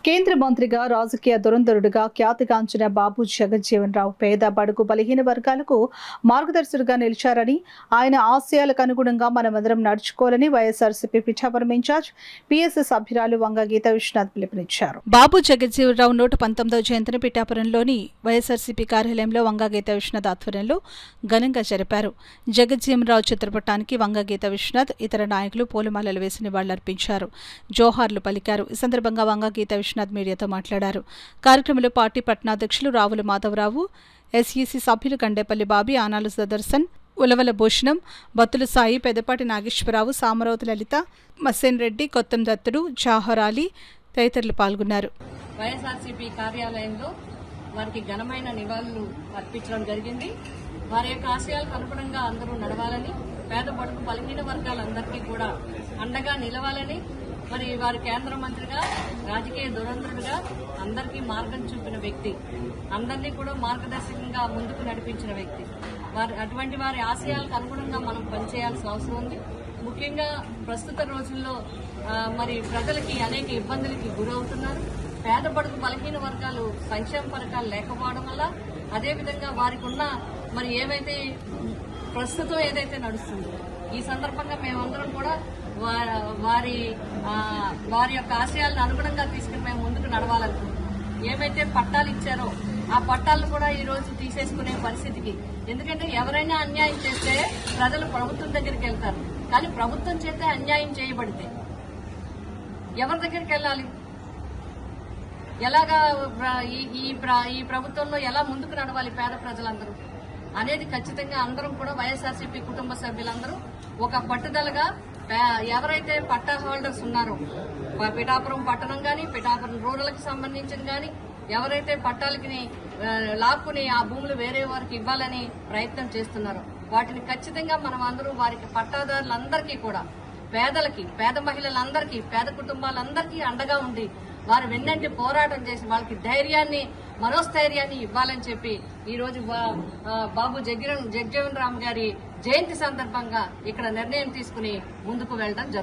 కేంద్ర మంత్రిగా రాజకీయ దురంధరుడుగా ఖ్యాతిగాంచిన బాబు జగజ్జీవన్ రావు పేద బడుగు బలహీన వర్గాలకు మార్గదర్శకుడిగా నిలిచారని, ఆయన ఆశయాలకు అనుగుణంగా మనమందరం నడుచుకోవాలని వైఎస్ఆర్సీపీ పిఠాపురం ఇన్ఛార్జ్ పీఎస్సీ సభ్యురాలు వంగ గీతా విశ్వనాథ్ పిలుపునిచ్చారు. బాబు జగజ్జీవన్ రావు 119వ జయంతిని పిఠాపురంలోని వైఎస్ఆర్సీపీ కార్యాలయంలో వంగ గీతా విశ్వనాథ్ ఆధ్వర్యంలో ఘనంగా జరిపారు. జగజ్జీవన్ రావు చిత్రపటానికి వంగ గీతా విశ్వనాథ్ ఇతర నాయకులు పూలమాలలు వేసి నివాళులర్పించారు. జోహార్లు పలికారు. ఈ సందర్భంగా వంగ గీతా విశ్వనాథ్ మీడియాతో మాట్లాడారు. కార్యక్రమంలో పార్టీ పట్టణాధ్యక్షులు రావుల మాధవరావు, ఎస్ఈసీ సభ్యులు గండేపల్లి బాబీ, ఆనాలు సుదర్శన్, ఉలవల భూషణం, బత్తుల సాయి, పెదపాటి నాగేశ్వరరావు, సామరావతి లలిత, మస్సేన్ రెడ్డి, కొత్తం దత్తుడు, జాహర్ అలీ తదితరులు పాల్గొన్నారు. వైఎస్ఆర్సీపీ కార్యాలయంలో వారికి ఘనమైన నివాళులు అర్పించడం జరిగింది. వారి యొక్క ఆశయాలకు అనుగుణంగా అందరూ నడవాలని, పేద బడుగు బలహీన వర్గాలందరికీ కూడా అండగా నిలవాలని, మరి వారి కేంద్ర మంత్రిగా రాజకీయ దురంధరుడుగా అందరికీ మార్గం చూపిన వ్యక్తి, అందరినీ కూడా మార్గదర్శకంగా ముందుకు నడిపించిన వ్యక్తి. అటువంటి వారి ఆశయాలకు అనుగుణంగా మనం పనిచేయాల్సిన అవసరం ఉంది. ముఖ్యంగా ప్రస్తుత రోజుల్లో మరి ప్రజలకి అనేక ఇబ్బందులకి గురవుతున్నారు. పేద బడుగు బలహీన వర్గాలు సంక్షేమ పథకాలు లేకపోవడం వల్ల, అదేవిధంగా వారికి ఉన్న మరి ఏవైతే ప్రస్తుతం ఏదైతే నడుస్తుందో, ఈ సందర్భంగా మేమందరం కూడా వారి యొక్క ఆశయాలను అనుగుణంగా తీసుకుని మేము ముందుకు నడవాలనుకుంటున్నాం. ఏమైతే పట్టాలు ఇచ్చారో ఆ పట్టాలను కూడా ఈ రోజు తీసేసుకునే పరిస్థితికి, ఎందుకంటే ఎవరైనా అన్యాయం చేస్తే ప్రజలు ప్రభుత్వం దగ్గరికి వెళ్తారు, కానీ ప్రభుత్వం చేత అన్యాయం చేయబడితే ఎవరి దగ్గరికి వెళ్ళాలి? ఎలాగా ఈ ప్రభుత్వంలో ఎలా ముందుకు నడవాలి పేద ప్రజలందరూ అనేది ఖచ్చితంగా అందరం కూడా వైఎస్ఆర్సీపీ కుటుంబ సభ్యులందరూ ఒక పట్టుదలగా ఎవరైతే పట్టా హోల్డర్స్ ఉన్నారో, పిఠాపురం పట్టణం కానీ పిఠాపురం రూరల్కి సంబంధించిన కానీ ఎవరైతే పట్టాలకి లాక్కుని ఆ భూములు వేరే వారికి ఇవ్వాలని ప్రయత్నం చేస్తున్నారో వాటిని ఖచ్చితంగా మనం అందరూ వారికి పట్టాదారులందరికీ కూడా, పేదలకి, పేద మహిళలందరికీ, పేద కుటుంబాలందరికీ అండగా ఉండి వారు వెన్నంటి పోరాటం చేసి వాళ్ళకి ధైర్యాన్ని, మనోస్థైర్యాన్ని ఇవ్వాలని చెప్పి ఈ రోజు బాబు జగజ్జీవన్ రామ్ గారి జయంతి సందర్భంగా ఇక్కడ నిర్ణయం తీసుకుని ముందుకు వెళ్ళడం జరుగుతుంది.